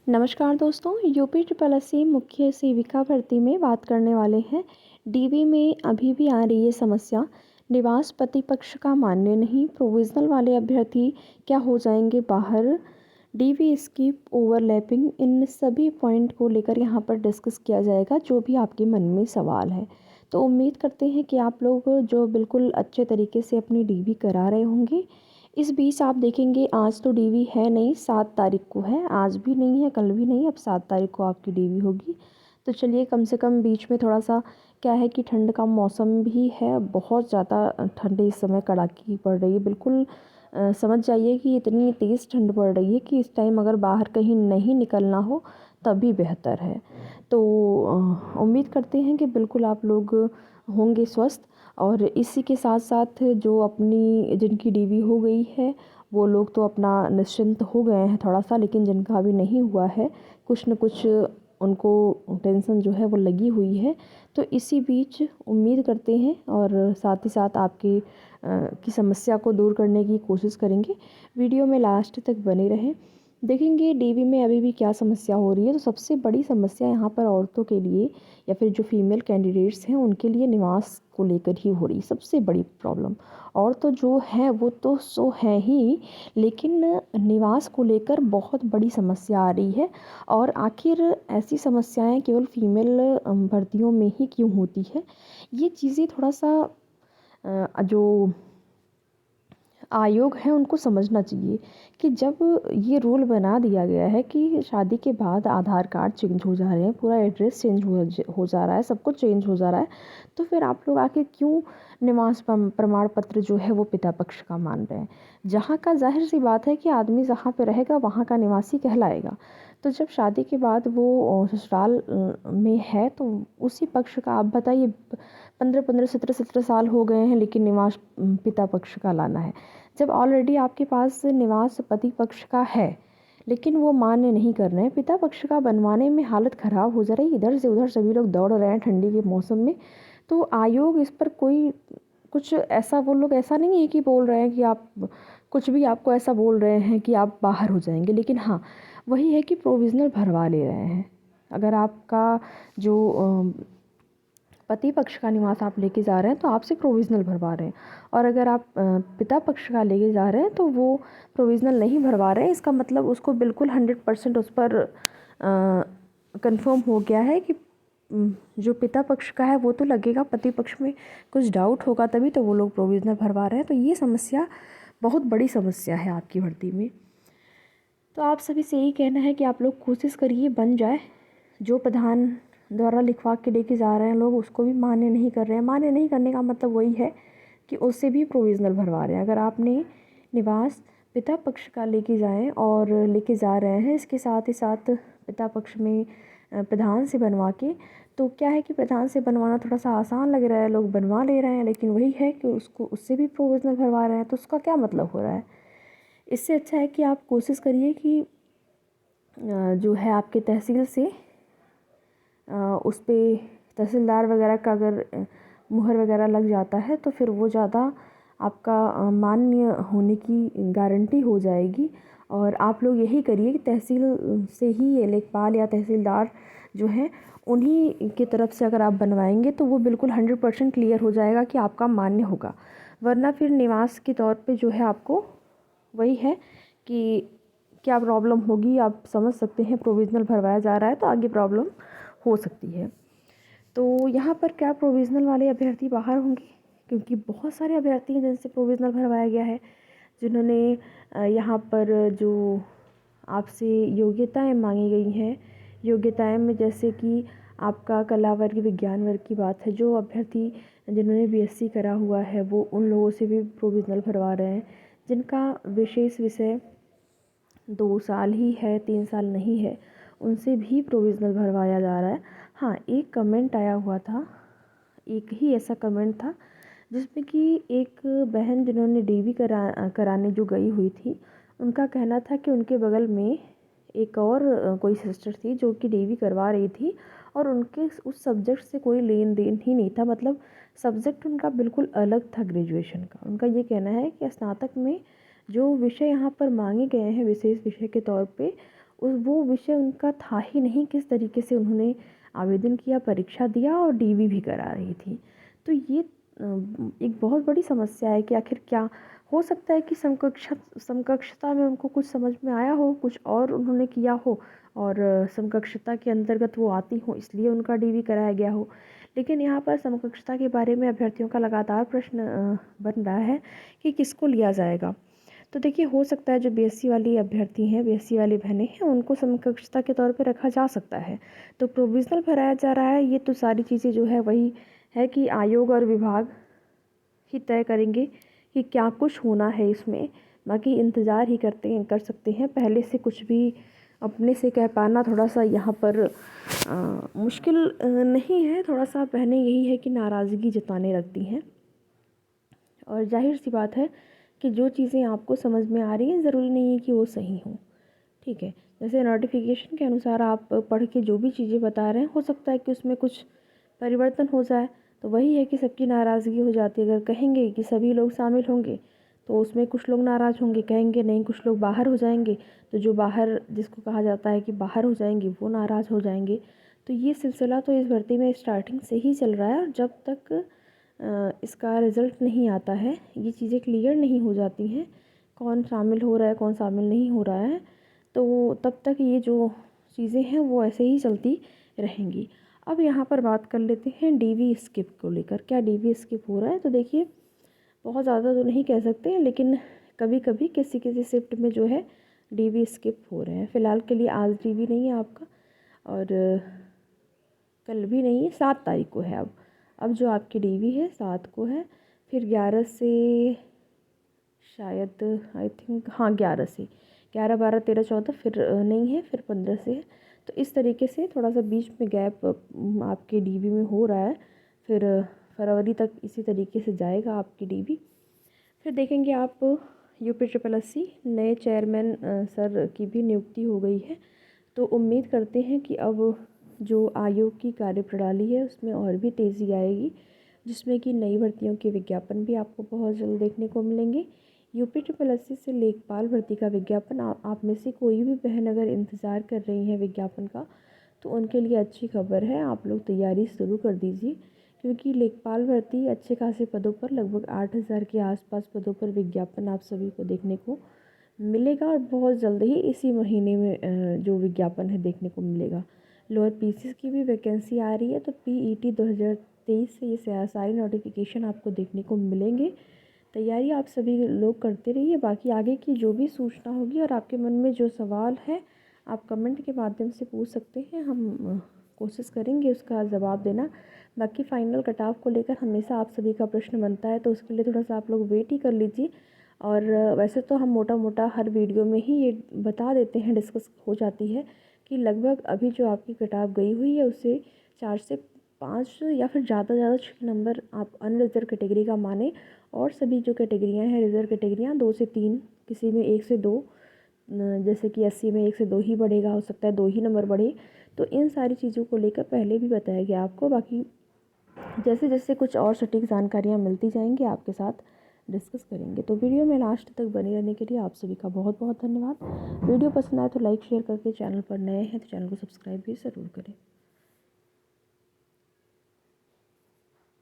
नमस्कार दोस्तों, UP triple S C मुख्य सेविका भर्ती में बात करने वाले हैं। डीवी में अभी भी आ रही है समस्या। निवास पति पक्ष का मान्य नहीं, प्रोविजनल वाले अभ्यर्थी क्या हो जाएंगे बाहर। डीवी स्किप ओवरलैपिंग, इन सभी पॉइंट को लेकर यहाँ पर डिस्कस किया जाएगा, जो भी आपके मन में सवाल है। तो उम्मीद करते हैं कि आप लोग जो बिल्कुल अच्छे तरीके से अपनी डीवी करा रहे होंगे। इस बीच आप देखेंगे आज तो डीवी है नहीं, 7 तारीख को है। आज भी नहीं है, कल भी नहीं, अब 7 तारीख को आपकी डीवी होगी। तो चलिए, कम से कम बीच में थोड़ा सा क्या है कि ठंड का मौसम भी है, बहुत ज़्यादा ठंड इस समय कड़ाके की पड़ रही है। बिल्कुल समझ जाइए कि इतनी तेज़ ठंड पड़ रही है कि इस टाइम अगर बाहर कहीं नहीं निकलना हो तभी बेहतर है। तो उम्मीद करते हैं कि बिल्कुल आप लोग होंगे स्वस्थ। और इसी के साथ साथ जो अपनी जिनकी डीवी हो गई है वो लोग तो अपना निश्चिंत हो गए हैं थोड़ा सा, लेकिन जिनका अभी नहीं हुआ है कुछ न कुछ उनको टेंशन जो है वो लगी हुई है। तो इसी बीच उम्मीद करते हैं और साथ ही साथ आपकी की समस्या को दूर करने की कोशिश करेंगे। वीडियो में लास्ट तक बने रहें। देखेंगे डीवी में अभी भी क्या समस्या हो रही है। तो सबसे बड़ी समस्या यहाँ पर औरतों के लिए या फिर जो फीमेल कैंडिडेट्स हैं उनके लिए निवास को लेकर ही हो रही सबसे बड़ी प्रॉब्लम। और तो जो है वो तो सो है ही, लेकिन निवास को लेकर बहुत बड़ी समस्या आ रही है। और आखिर ऐसी समस्याएं केवल फीमेल भर्तियों में ही क्यों होती है, ये चीज़ें थोड़ा सा जो आयोग है उनको समझना चाहिए कि जब ये रूल बना दिया गया है कि शादी के बाद आधार कार्ड चेंज हो जा रहे हैं, पूरा एड्रेस चेंज हो जा रहा है, सब कुछ चेंज हो जा रहा है, तो फिर आप लोग आखिर क्यों निवास प्रमाण पत्र जो है वो पिता पक्ष का मान रहे हैं। जहाँ का जाहिर सी बात है कि आदमी जहाँ पे रहेगा वहाँ का निवासी कहलाएगा। तो जब शादी के बाद वो ससुराल में है तो उसी पक्ष का आप बताइए, 15-15 17-17 साल हो गए हैं लेकिन निवास पिता पक्ष का लाना है। जब ऑलरेडी आपके पास निवास पति पक्ष का है लेकिन वो मान्य नहीं कर रहे हैं, पिता पक्ष का बनवाने में हालत ख़राब हो जा रही है। इधर से उधर सभी लोग दौड़ रहे हैं ठंडी के मौसम में। तो आयोग इस पर कोई कुछ ऐसा, वो लोग ऐसा नहीं है कि बोल रहे हैं कि आप कुछ भी आपको ऐसा बोल रहे हैं कि आप बाहर हो जाएंगे, लेकिन हाँ वही है कि प्रोविज़नल भरवा ले रहे हैं। अगर आपका जो पति पक्ष का निवास आप लेके जा रहे हैं तो आपसे प्रोविज़नल भरवा रहे हैं। और अगर आप पिता पक्ष का लेके जा रहे हैं तो वो प्रोविज़नल नहीं भरवा रहे हैं। इसका मतलब उसको बिल्कुल 100% उस पर कंफर्म हो गया है कि जो पिता पक्ष का है वो तो लगेगा, पति पक्ष में कुछ डाउट होगा तभी तो वो लोग प्रोविज़नल भरवा रहे हैं। तो ये समस्या बहुत बड़ी समस्या है आपकी भर्ती में। तो आप सभी से यही कहना है कि आप लोग कोशिश करिए बन जाए। जो प्रधान द्वारा लिखवा के लेके जा रहे हैं लोग उसको भी मान्य नहीं कर रहे हैं। मान्य नहीं करने का मतलब वही है कि उससे भी प्रोविज़नल भरवा रहे हैं। अगर आपने निवास पिता पक्ष का लेके जाएं और लेके जा रहे हैं, इसके साथ ही साथ पिता पक्ष में प्रधान से बनवा के, तो क्या है कि प्रधान से बनवाना थोड़ा सा आसान लग रहा है, लोग बनवा ले रहे हैं, लेकिन वही है कि उसको उससे भी प्रोविज़नल भरवा रहे हैं। तो उसका क्या मतलब हो रहा है। इससे अच्छा है कि आप कोशिश करिए कि जो है आपके तहसील से उस पर तहसीलदार वगैरह का अगर मुहर वगैरह लग जाता है तो फिर वो ज़्यादा आपका मान्य होने की गारंटी हो जाएगी। और आप लोग यही करिए कि तहसील से ही ये लेखपाल या तहसीलदार जो है उन्हीं की तरफ से अगर आप बनवाएंगे तो वो बिल्कुल 100% क्लियर हो जाएगा कि आपका मान्य होगा। वरना फिर निवास के तौर पे जो है आपको वही है कि क्या प्रॉब्लम होगी, आप समझ सकते हैं। प्रोविज़नल भरवाया जा रहा है तो आगे प्रॉब्लम हो सकती है। तो यहाँ पर क्या प्रोविज़नल वाले अभ्यर्थी बाहर होंगे, क्योंकि बहुत सारे अभ्यर्थी हैं जिनसे प्रोविज़नल भरवाया गया है, जिन्होंने यहाँ पर जो आपसे योग्यताएं मांगी गई हैं, योग्यताएं में जैसे कि आपका कला वर्ग विज्ञान वर्ग की बात है, जो अभ्यर्थी जिन्होंने बीएससी करा हुआ है वो उन लोगों से भी प्रोविज़नल भरवा रहे हैं। जिनका विशेष विषय 2 साल ही है, 3 साल नहीं है, उनसे भी प्रोविज़नल भरवाया जा रहा है। हाँ, एक कमेंट आया हुआ था, एक ही ऐसा कमेंट था जिसमें कि एक बहन जिन्होंने डीवी कराने जो गई हुई थी, उनका कहना था कि उनके बगल में एक और कोई सिस्टर थी जो कि डीवी करवा रही थी और उनके उस सब्जेक्ट से कोई लेन देन ही नहीं था। मतलब सब्जेक्ट उनका बिल्कुल अलग था ग्रेजुएशन का। उनका ये कहना है कि स्नातक में जो विषय यहाँ पर मांगे गए हैं विशेष विषय के तौर पे, वो विषय उनका था ही नहीं, किस तरीके से उन्होंने आवेदन किया, परीक्षा दिया और डीवी भी करा रही थी। तो ये एक बहुत बड़ी समस्या है कि आखिर क्या हो सकता है कि समकक्षता में उनको कुछ समझ में आया हो, कुछ और उन्होंने किया हो और समकक्षता के अंतर्गत वो आती हो, इसलिए उनका डीवी कराया गया हो। लेकिन यहाँ पर समकक्षता के बारे में अभ्यर्थियों का लगातार प्रश्न बन रहा है कि किसको लिया जाएगा। तो देखिए, हो सकता है जो बीएससी वाली अभ्यर्थी हैं, बीएससी वाली बहनें हैं, उनको समकक्षता के तौर पे रखा जा सकता है। तो प्रोविज़नल भराया जा रहा है, ये तो सारी चीज़ें जो है वही है कि आयोग और विभाग ही तय करेंगे कि क्या कुछ होना है इसमें। बाकी इंतज़ार ही कर सकते हैं। पहले से कुछ भी अपने से कह पाना थोड़ा सा यहाँ पर मुश्किल नहीं है। थोड़ा सा बहनें यही है कि नाराज़गी जताने लगती हैं, और जाहिर सी बात है कि जो चीज़ें आपको समझ में आ रही हैं ज़रूरी नहीं है कि वो सही हों। ठीक है, जैसे नोटिफिकेशन के अनुसार आप पढ़ के जो भी चीज़ें बता रहे हैं, हो सकता है कि उसमें कुछ परिवर्तन हो जाए। तो वही है कि सबकी नाराज़गी हो जाती है। अगर कहेंगे कि सभी लोग शामिल होंगे तो उसमें कुछ लोग नाराज़ होंगे, कहेंगे नहीं कुछ लोग बाहर हो जाएंगे, तो जो बाहर, जिसको कहा जाता है कि बाहर हो जाएंगे, वो नाराज़ हो जाएंगे। तो ये सिलसिला तो इस भर्ती में स्टार्टिंग से ही चल रहा है, और जब तक इसका रिज़ल्ट नहीं आता है, ये चीज़ें क्लियर नहीं हो जाती हैं, कौन शामिल हो रहा है कौन शामिल नहीं हो रहा है, तो तब तक ये जो चीज़ें हैं वो ऐसे ही चलती रहेंगी। अब यहाँ पर बात कर लेते हैं डीवी स्किप को लेकर। क्या डीवी स्किप हो रहा है? तो देखिए, बहुत ज़्यादा तो नहीं कह सकते, लेकिन कभी कभी किसी किसी शिफ्ट में जो है डीवी स्किप हो रहे हैं। फ़िलहाल के लिए आज डीवी नहीं है आपका, और कल भी नहीं है, 7 तारीख को है। अब जो आपकी डीवी है 7 को है, फिर 11 से शायद, आई थिंक, हाँ 11 से, 11 12 13 14 फिर नहीं है, फिर 15 से है। तो इस तरीके से थोड़ा सा बीच में गैप आपके डीवी में हो रहा है। फिर फरवरी तक इसी तरीके से जाएगा आपकी डीवी। फिर देखेंगे आप, यूपी ट्रिपल एस सी नए चेयरमैन सर की भी नियुक्ति हो गई है। तो उम्मीद करते हैं कि अब जो आयोग की कार्यप्रणाली है उसमें और भी तेज़ी आएगी, जिसमें कि नई भर्तियों के विज्ञापन भी आपको बहुत जल्द देखने को मिलेंगे। यूपी ट्रिपल एस सी से लेखपाल भर्ती का विज्ञापन, आप में से कोई भी बहन अगर इंतज़ार कर रही हैं विज्ञापन का, तो उनके लिए अच्छी खबर है। आप लोग तैयारी शुरू कर दीजिए, क्योंकि लेखपाल भर्ती अच्छे खासे पदों पर, लगभग 8,000 के आसपास पदों पर विज्ञापन आप सभी को देखने को मिलेगा, और बहुत जल्द ही इसी महीने में जो विज्ञापन है देखने को मिलेगा। लोअर पीसीस की भी वैकेंसी आ रही है, तो पीईटी 2023 से ये सारे नोटिफिकेशन आपको देखने को मिलेंगे। तैयारी आप सभी लोग करते रहिए। बाकी आगे की जो भी सूचना होगी और आपके मन में जो सवाल है, आप कमेंट के माध्यम से पूछ सकते हैं। हम कोशिश करेंगे उसका जवाब देना। बाकी फ़ाइनल कट ऑफ को लेकर हमेशा आप सभी का प्रश्न बनता है, तो उसके लिए थोड़ा सा आप लोग वेट ही कर लीजिए। और वैसे तो हम मोटा मोटा हर वीडियो में ही ये बता देते हैं, डिस्कस हो जाती है कि लगभग अभी जो आपकी कट ऑफ गई हुई है उससे 4 से 5 या फिर ज़्यादा 6 नंबर आप अनरिजर्व कैटेगरी का माने, और सभी जो कैटेगरियाँ हैं रिजर्व कैटेगरियाँ 2 से 3, किसी में 1 से 2, जैसे कि एससी में 1 से 2 ही बढ़ेगा, हो सकता है 2 ही नंबर बढ़े। तो इन सारी चीज़ों को लेकर पहले भी बताया गया आपको। बाकी जैसे जैसे कुछ और सटीक जानकारियाँ मिलती जाएंगी आपके साथ डिस्कस करेंगे। तो वीडियो में लास्ट तक बने रहने के लिए आप सभी का बहुत बहुत धन्यवाद। वीडियो पसंद आए तो लाइक शेयर करके, चैनल पर नए हैं तो चैनल को सब्सक्राइब भी ज़रूर करें।